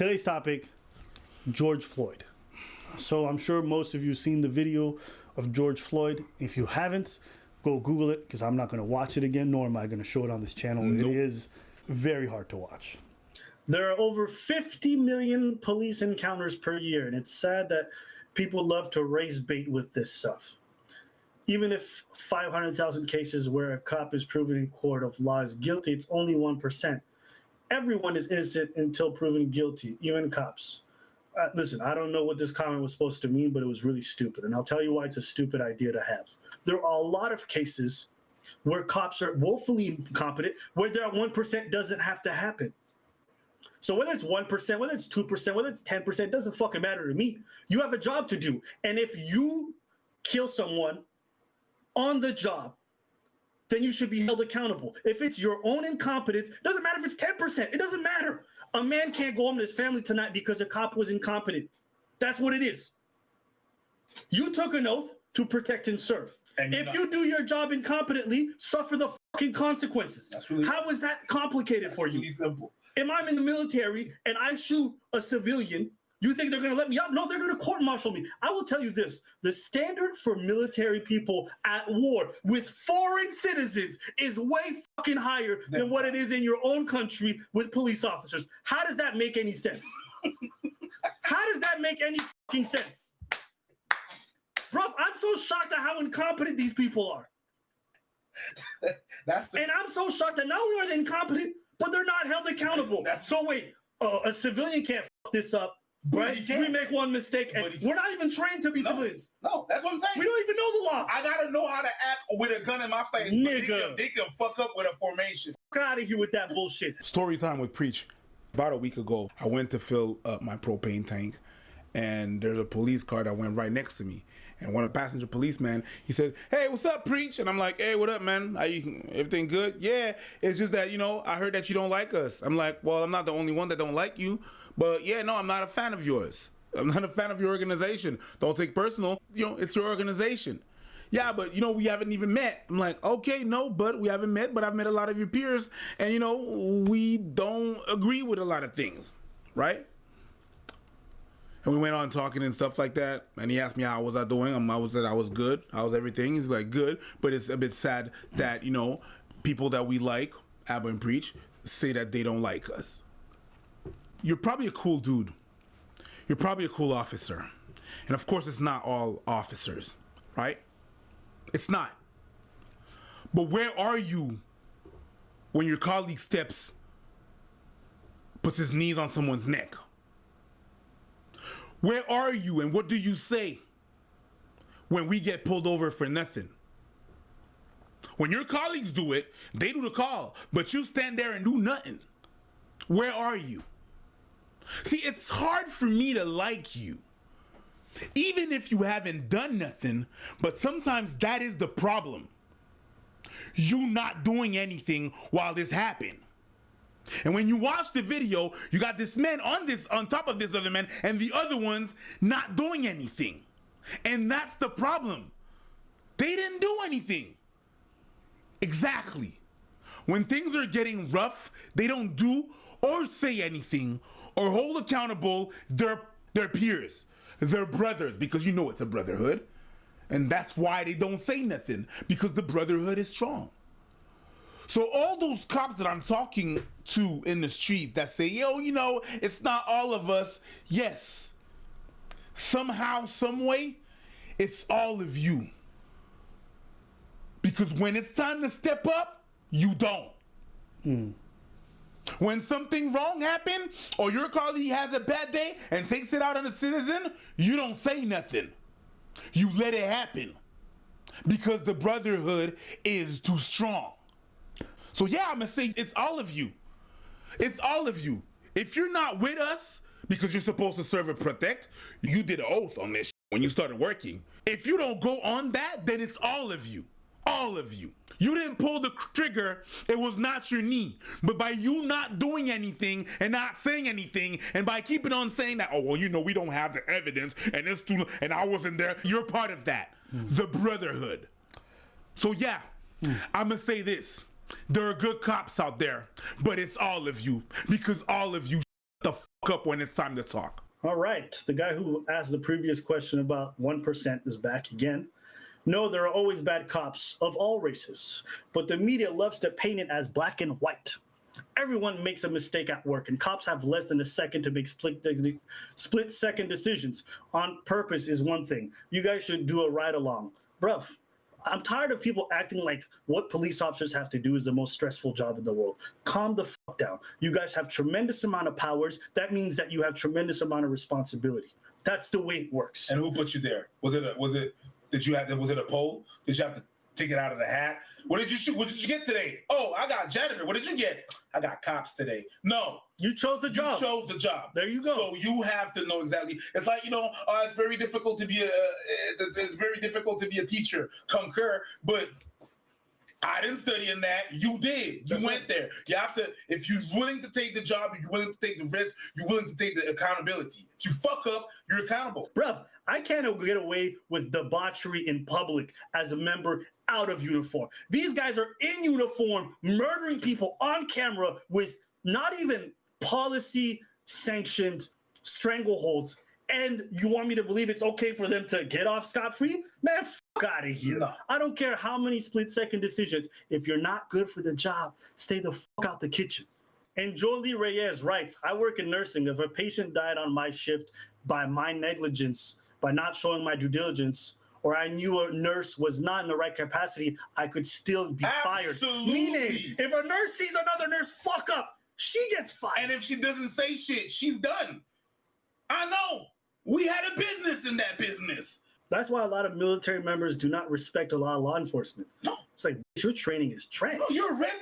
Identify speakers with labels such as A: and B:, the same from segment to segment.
A: Today's topic, George Floyd. So I'm sure most of you seen the video of George Floyd. If you haven't, go Google it, because I'm not going to watch it again, nor am I going to show it on this channel. Nope. It is very hard to watch. There are over 50 million police encounters per year, and it's sad that people love to raise bait with this stuff. Even if 500,000 cases where a cop is proven in court of law is guilty, it's only 1%. Everyone is innocent until proven guilty, even cops. Listen, I don't know what this comment was supposed to mean, but it was really stupid. And I'll tell you why it's a stupid idea to have. There are a lot of cases where cops are woefully incompetent, where that 1% doesn't have to happen. So whether it's 1%, whether it's 2%, whether it's 10%, it doesn't fucking matter to me. You have a job to do. And if you kill someone on the job, then you should be held accountable. If it's your own incompetence, it doesn't matter if it's 10%. It doesn't matter. A man can't go home to his family tonight because a cop was incompetent. That's what it is. You took an oath to protect and serve. And if you do your job incompetently, suffer the fucking consequences. That's really, how is that complicated for you? Really simple. If I'm in the military and I shoot a civilian, you think they're going to let me off? No, they're going to court-martial me. I will tell you this. The standard for military people at war with foreign citizens is way fucking higher than what it is in your own country with police officers. How does that make any sense? How does that make any fucking sense? Bro, I'm so shocked at how incompetent these people are. And I'm so shocked that not only are they incompetent, but they're not held accountable. So wait, a civilian can't fuck this up. Right? We make one mistake, and we're not even trained to be civilians.
B: No, that's what I'm saying.
A: We don't even know the law.
B: I gotta know how to act with a gun in my face.
A: Nigga.
B: They can fuck up with a formation.
A: Fuck out of here with that bullshit.
C: Story time with Preach. About a week ago, I went to fill up my propane tank, and there's a police car that went right next to me. And one of the passenger policemen, he said, "Hey, what's up, Preach?" And I'm like, "Hey, what up, man? Everything good?" "Yeah, it's just that, I heard that you don't like us." I'm like, "Well, I'm not the only one that don't like you. But yeah, no, I'm not a fan of yours. I'm not a fan of your organization. Don't take personal. It's your organization." "Yeah, but we haven't even met." I'm like, "Okay, no, but we haven't met, but I've met a lot of your peers, and we don't agree with a lot of things, right?" And we went on talking and stuff like that. And he asked me how was I doing. I said I was good. How's everything? He's like, "Good." But it's a bit sad that, people that we like, Abba and Preach, say that they don't like us. You're probably a cool dude. You're probably a cool officer. And of course, it's not all officers, right? It's not. But where are you when your colleague puts his knees on someone's neck? Where are you and what do you say when we get pulled over for nothing? When your colleagues do it, they do the call, but you stand there and do nothing. Where are you? See, it's hard for me to like you, even if you haven't done nothing, but sometimes that is the problem. You not doing anything while this happened. And when you watch the video, you got this man on top of this other man, and the other ones not doing anything. And that's the problem. They didn't do anything. Exactly. When things are getting rough, they don't do or say anything or hold accountable their peers, their brothers, because it's a brotherhood. And that's why they don't say nothing, because the brotherhood is strong. So all those cops that I'm talking to in the street that say, it's not all of us. Yes, somehow, some way, it's all of you. Because when it's time to step up, you don't. When something wrong happens, or your colleague has a bad day and takes it out on a citizen, you don't say nothing. You let it happen. Because the brotherhood is too strong. So yeah, I'm gonna say it's all of you. It's all of you. If you're not with us because you're supposed to serve and protect, you did an oath on this when you started working. If you don't go on that, then it's all of you. All of you. You didn't pull the trigger, it was not your knee. But by you not doing anything and not saying anything, and by keeping on saying that, we don't have the evidence, and it's too, and I wasn't there, you're part of that. The brotherhood. So yeah, I'm gonna say this. There are good cops out there, but it's all of you, because all of you the fuck up when it's time to talk.
A: All right. The guy who asked the previous question about 1% is back again. No, there are always bad cops of all races, but the media loves to paint it as black and white. Everyone makes a mistake at work, and cops have less than a second to make split-second decisions. On purpose is one thing. You guys should do a ride-along. Bruv, I'm tired of people acting like what police officers have to do is the most stressful job in the world. Calm the fuck down. You guys have tremendous amount of powers. That means that you have tremendous amount of responsibility. That's the way it works.
B: And who put you there? Was it a poll? Did you have to take it out of the hat? What did you shoot? What did you get today? Oh, I got janitor. What did you get? I got cops today. No.
A: You chose the job.
B: You chose the job.
A: There you go.
B: So you have to know exactly. It's like, it's very difficult to be a teacher. Concur, but I didn't study in that. You did. You went there. You have to, if you're willing to take the job, you're willing to take the risk, you're willing to take the accountability. If you fuck up, you're accountable.
A: Bruv, I can't get away with debauchery in public as a member out of uniform. These guys are in uniform, murdering people on camera with not even policy-sanctioned strangleholds. And you want me to believe it's okay for them to get off scot-free? Man, fuck out of here.
B: No.
A: I don't care how many split-second decisions. If you're not good for the job, stay the fuck out the kitchen. And Jolie Reyes writes, I work in nursing. If a patient died on my shift by my negligence, by not showing my due diligence, or I knew a nurse was not in the right capacity, I could still be fired. Meaning, if a nurse sees another nurse fuck up, she gets fired.
B: And if she doesn't say shit, she's done. I know. We had a business in that business.
A: That's why a lot of military members do not respect a lot of law enforcement.
B: No.
A: It's like, your training is trash.
B: No,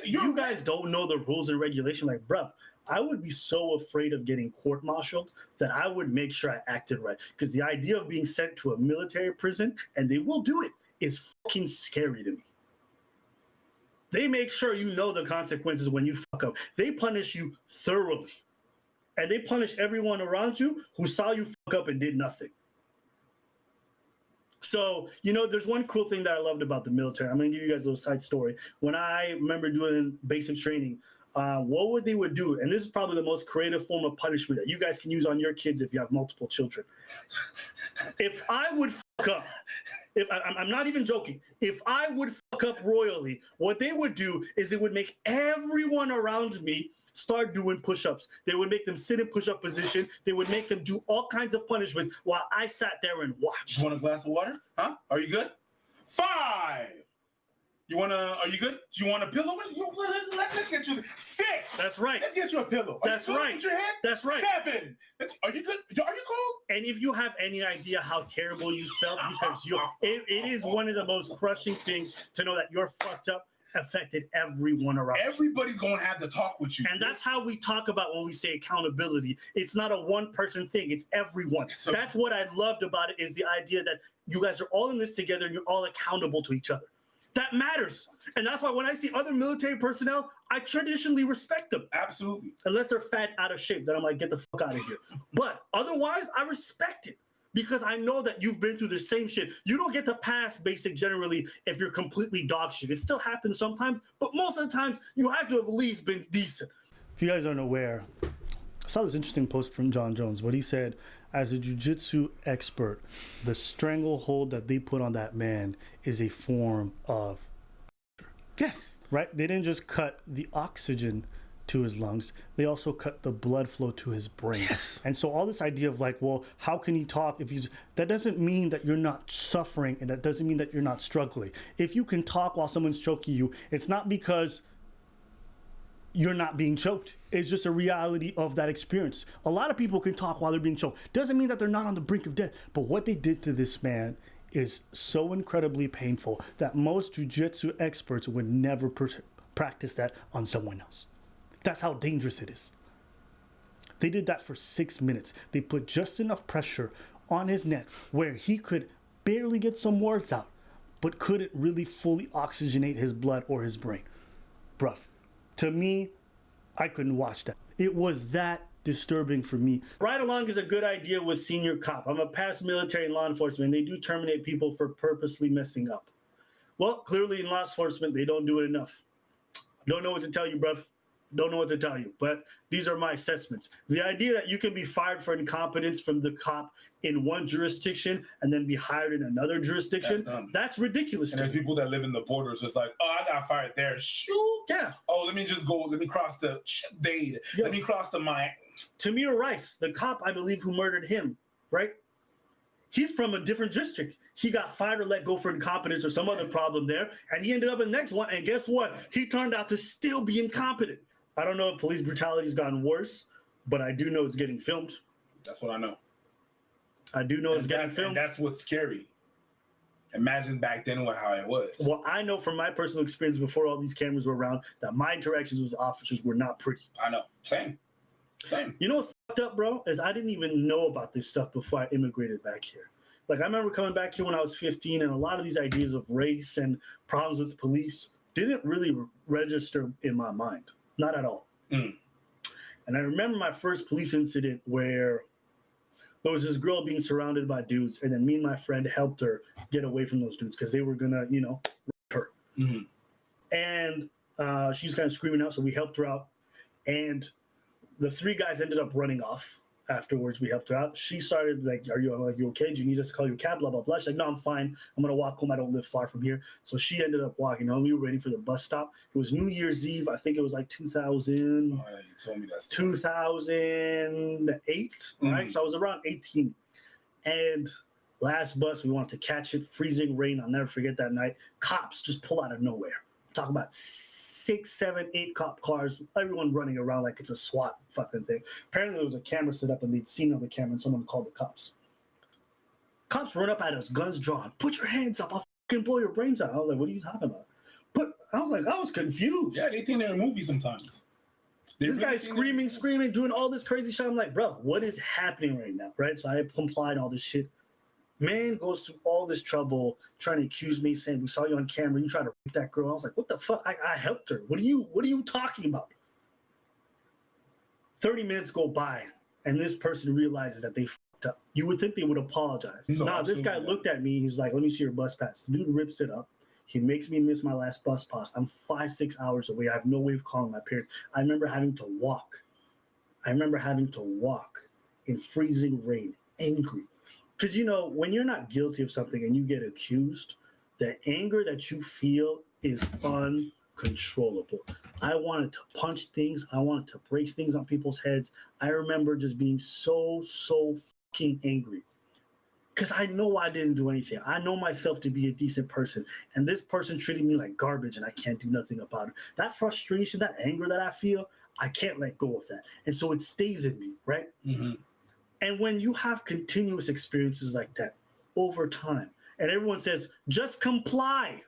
A: you guys don't know the rules and regulation. Like, bruh, I would be so afraid of getting court-martialed that I would make sure I acted right. Because the idea of being sent to a military prison, and they will do it, is fucking scary to me. They make sure you know the consequences when you fuck up. They punish you thoroughly. And they punish everyone around you who saw you fuck up and did nothing. So, there's one cool thing that I loved about the military. I'm going to give you guys a little side story. When I remember doing basic training, what they would do, and this is probably the most creative form of punishment that you guys can use on your kids if you have multiple children. If I would fuck up, I'm not even joking, if I would fuck up royally, what they would do is they would make everyone around me start doing push-ups. They would make them sit in push-up position. They would make them do all kinds of punishments while I sat there and watched.
B: You want a glass of water? Huh? Are you good? 5. Are you good? Do you want a pillow? Let's get you 6.
A: That's right.
B: Let's get you a pillow.
A: That's right.
B: With your head?
A: That's right.
B: 7. Are you good? Are you cool?
A: And if you have any idea how terrible you felt, because it is one of the most crushing things to know that you're fucked up, affected everyone around.
B: Everybody's going to have to talk with you.
A: And that's how we talk about when we say accountability. It's not a one-person thing. It's everyone.
B: So,
A: that's what I loved about it, is the idea that you guys are all in this together and you're all accountable to each other. That matters. And that's why when I see other military personnel, I traditionally respect them.
B: Absolutely.
A: Unless they're fat, out of shape, then I'm like, get the fuck out of here. But otherwise, I respect it. Because I know that you've been through the same shit. You don't get to pass basic generally if you're completely dog shit. It still happens sometimes, but most of the times you have to have at least been decent. If you guys aren't aware, I saw this interesting post from John Jones. What he said, as a jiu-jitsu expert, the stranglehold that they put on that man is a form of torture.
C: Yes.
A: Right? They didn't just cut the oxygen to his lungs, they also cut the blood flow to his brain.
C: Yes.
A: And so all this idea of like, well, how can he talk if that doesn't mean that you're not suffering, and that doesn't mean that you're not struggling. If you can talk while someone's choking you, it's not because you're not being choked. It's just a reality of that experience. A lot of people can talk while they're being choked. Doesn't mean that they're not on the brink of death, but what they did to this man is so incredibly painful that most jiu-jitsu experts would never practice that on someone else. That's how dangerous it is. They did that for 6 minutes. They put just enough pressure on his neck where he could barely get some words out, but couldn't really fully oxygenate his blood or his brain. Bruh, to me, I couldn't watch that. It was that disturbing for me. Ride along is a good idea with senior cop. I'm a past military and law enforcement. They do terminate people for purposely messing up. Well, clearly in law enforcement, they don't do it enough. Don't know what to tell you, bruv. Don't know what to tell you, but these are my assessments. The idea that you can be fired for incompetence from the cop in one jurisdiction and then be hired in another jurisdiction, that's ridiculous.
B: And there's people that live in the borders just like, oh, I got fired there. Shoot.
A: Yeah.
B: Oh, let me just go. Let me cross the Dade.
A: Yeah.
B: Let me cross the Maya.
A: Tamir Rice, the cop, I believe, who murdered him, right? He's from a different district. He got fired or let go for incompetence or some other problem there, and he ended up in the next one. And guess what? He turned out to still be incompetent. I don't know if police brutality has gotten worse, but I do know it's getting filmed.
B: That's what I know.
A: I do know it's getting filmed.
B: And that's what's scary. Imagine back then how it was.
A: Well, I know from my personal experience before all these cameras were around that my interactions with officers were not pretty.
B: I know. Same.
A: You know what's fucked up, bro? Is I didn't even know about this stuff before I immigrated back here. Like, I remember coming back here when I was 15, and a lot of these ideas of race and problems with the police didn't really register in my mind. Not at all. And I remember my first police incident where there was this girl being surrounded by dudes, and then me and my friend helped her get away from those dudes because they were gonna, rape her. And she's kind of screaming out, so we helped her out. And the three guys ended up running off. Afterwards, we helped her out. She started like, "Are you okay? Do you need us to call you a cab?" Blah blah blah. She's like, "No, I'm fine. I'm gonna walk home. I don't live far from here." So she ended up walking home. We were waiting for the bus stop. It was New Year's Eve. I think it was like 2000.
B: Oh, yeah, you told me that.
A: 2008. Right. So I was around 18. And last bus, we wanted to catch it. Freezing rain. I'll never forget that night. Cops just pull out of nowhere. I'm talking about 6, 7, 8 cop cars, everyone running around like it's a SWAT fucking thing. Apparently there was a camera set up and they'd seen on the camera and someone called the cops. Cops run up at us, guns drawn. "Put your hands up, I'll fucking blow your brains out." I was like, "What are you talking about?" I was confused.
B: Yeah, they think they're in a movie sometimes.
A: This guy's screaming, doing all this crazy shit. I'm like, bro, what is happening right now, right? So I complied, all this shit. Man goes through all this trouble trying to accuse me, saying, "We saw you on camera. You tried to rape that girl." I was like, "What the fuck? I helped her. What are you talking about?" 30 minutes go by, and this person realizes that they fucked up. You would think they would apologize. No, this guy looked at me. He's like, "Let me see your bus pass." The dude rips it up. He makes me miss my last bus pass. I'm 5-6 hours away. I have no way of calling my parents. I remember having to walk in freezing rain, angry. Because, when you're not guilty of something and you get accused, the anger that you feel is uncontrollable. I wanted to punch things. I wanted to break things on people's heads. I remember just being so fucking angry. Because I know I didn't do anything. I know myself to be a decent person. And this person treated me like garbage and I can't do nothing about it. That frustration, that anger that I feel, I can't let go of that. And so it stays in me, right? And when you have continuous experiences like that over time, and everyone says, "Just comply.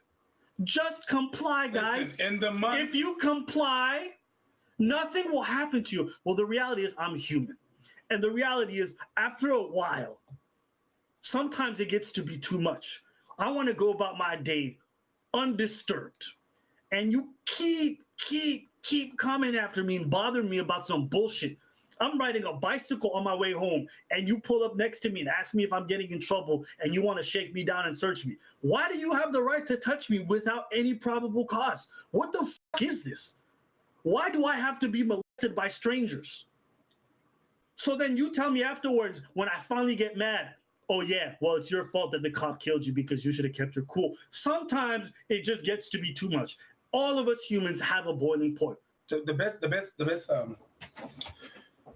A: Just comply, guys.
B: Listen, in the month,
A: if you comply, nothing will happen to you." Well, the reality is I'm human. And the reality is after a while, sometimes it gets to be too much. I want to go about my day undisturbed. And you keep coming after me and bothering me about some bullshit. I'm riding a bicycle on my way home, and you pull up next to me and ask me if I'm getting in trouble, and you want to shake me down and search me. Why do you have the right to touch me without any probable cause? What the fuck is this? Why do I have to be molested by strangers? So then you tell me afterwards, when I finally get mad, "Oh yeah, well, it's your fault that the cop killed you because you should have kept your cool." Sometimes it just gets to be too much. All of us humans have a boiling point.
B: The best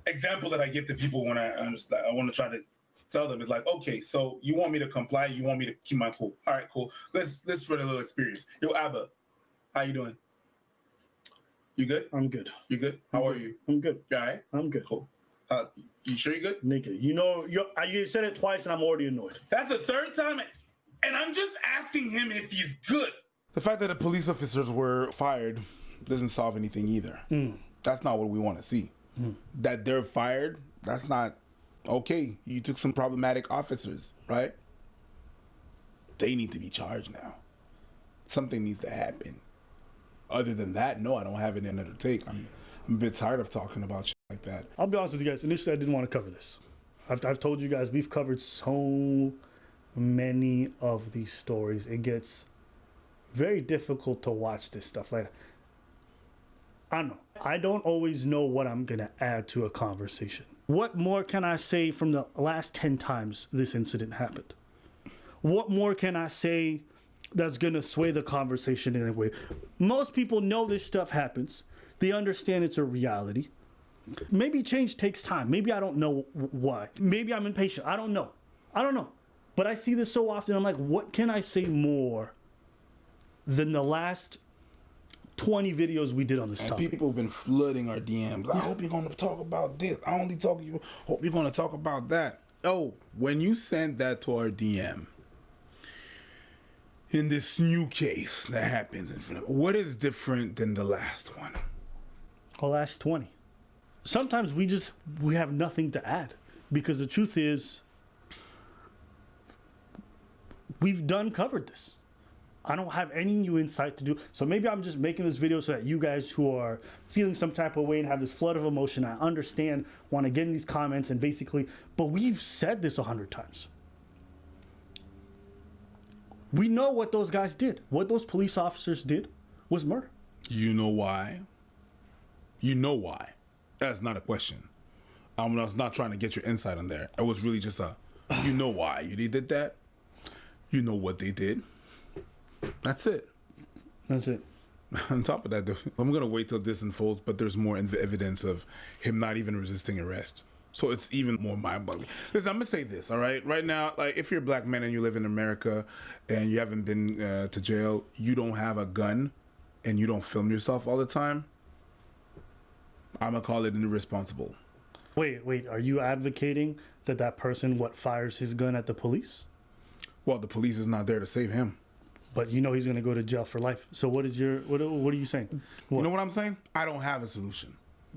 B: example that I give to people when I understand, I want to try to tell them is like, okay, so you want me to comply, you want me to keep my cool. All right, cool. Let's run a little experience. Yo, Abba, how you doing? You good?
A: I'm good.
B: You good? How are you?
A: I'm good.
B: You all right?
A: I'm good.
B: Cool. You sure you good?
A: Nigga, you said it twice and I'm already annoyed.
B: That's the third time, and I'm just asking him if he's good.
C: The fact that the police officers were fired doesn't solve anything either. That's not what we want to see. That they're fired, that's not okay. You took some problematic officers, right? They need to be charged now. Something needs to happen. Other than that, no, I don't have any another take. I'm a bit tired of talking about shit like that.
A: I'll be honest with you guys. Initially, I didn't want to cover this. I've told you guys we've covered so many of these stories. It gets very difficult to watch this stuff. Like, I don't know. I don't always know what I'm going to add to a conversation. What more can I say from the last 10 times this incident happened? What more can I say that's going to sway the conversation in a way? Most people know this stuff happens. They understand it's a reality. Maybe change takes time. Maybe I don't know why. Maybe I'm impatient. I don't know. But I see this so often. I'm like, what can I say more than the last 20 videos we did on this topic?
C: People have been flooding our DMs. I hope you're going to talk about this. I only talk you. Hope you're going to talk about that. Oh, when you sent that to our DM, in this new case that happens, what is different than the last one?
A: The last 20. Sometimes we have nothing to add, because the truth is we've covered this. I don't have any new insight to do. So maybe I'm just making this video so that you guys who are feeling some type of way and have this flood of emotion, I understand, want to get in these comments and basically, but we've said this 100 times. We know what those guys did. What those police officers did was murder.
C: You know why? You know why? That's not a question. I was not trying to get your insight on there. It was really just you know why they did that. You know what they did. That's it.
A: That's it.
C: On top of that, I'm going to wait till this unfolds, but there's more evidence of him not even resisting arrest. So it's even more mind-boggling. Listen, I'm going to say this, all right? Right now, like, if you're a black man and you live in America and you haven't been to jail, you don't have a gun, and you don't film yourself all the time, I'm going to call it irresponsible.
A: Wait, are you advocating that person, fires his gun at the police?
C: Well, the police is not there to save him.
A: But you know he's going to go to jail for life. So what are you saying? What?
C: You know what I'm saying? I don't have a solution.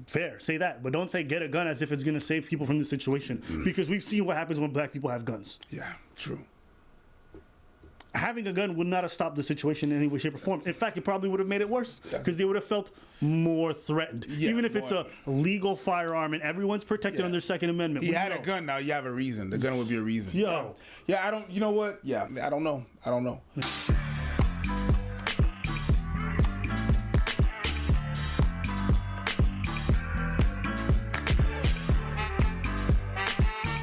A: Fair, say that, but don't say get a gun as if it's going to save people from this situation, because we've seen what happens when black people have guns.
C: Yeah, true.
A: Having a gun would not have stopped the situation in any way, shape, or form. In fact, it probably would have made it worse, because they would have felt more threatened. Yeah, even if it's a legal firearm and everyone's protected under Second Amendment.
C: He had a gun, now you have a reason. The gun would be a reason.
A: Yo.
C: Yeah, I don't, you know what? Yeah, I don't know.